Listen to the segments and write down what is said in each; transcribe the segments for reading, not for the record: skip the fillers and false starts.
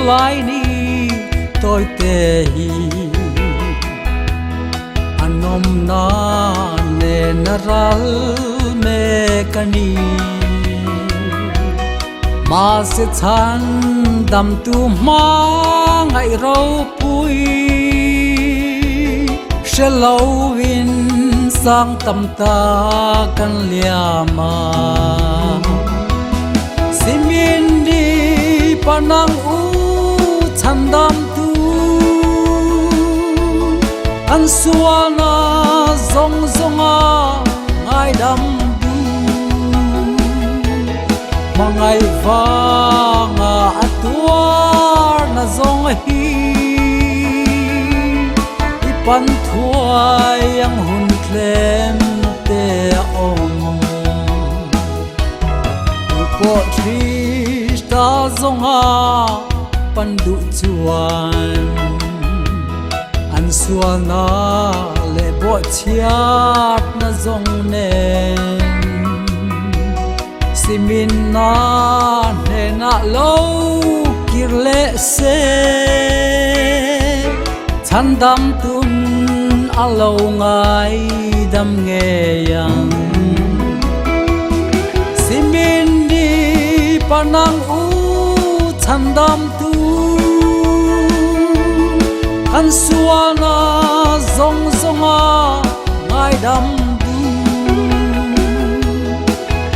lai ni tôi te hi anom na ne naral me kani ma se chan dam tu ma ngai ro pui shelo win sang tam ta kan liama simin di panang u chan dam tu an suana zong zonga ngai dam mangai vanga atuar na zong hi ipan thuai ang hun klem te om upo trista zonga pandu chuan an suana le bo chiat na zong nen simin na ne na lo kirle se chan dam tun alo ngai dam nge yang simin di panang u chan dam tu an suana zong zonga ngai dam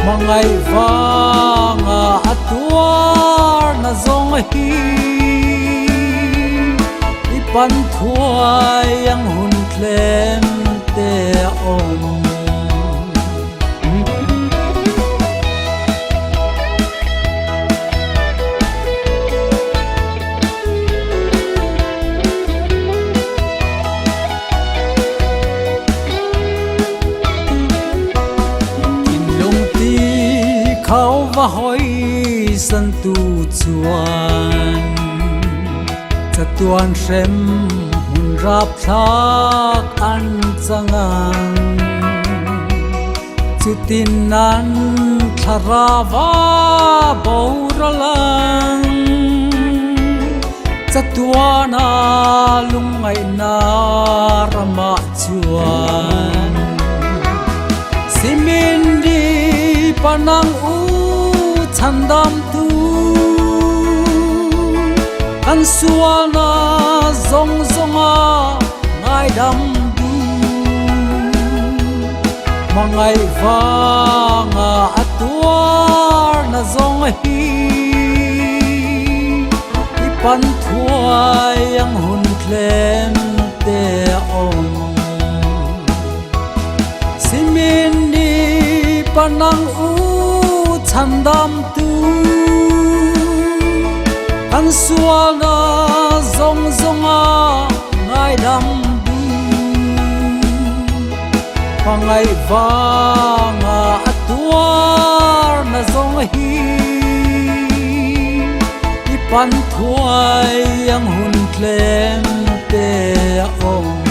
mangai vanga atuar na zong hi ipan thuai ang hun klem te om khao và hỏi sân tu chuan cha tuan sem hun rap thak an changan chutin nan tharawa boralang cha tuana lungai na rama chuan simin di panang u chan dam tu an suana zong zonga ngai dam du mangai vanga atuar na zong hi ipan thuai ang hun klem te om simin di panang u chan dam tu an suana zong zonga ngai dam du pangai vanga atuar na zong hi ipan thuai ang hun klem te om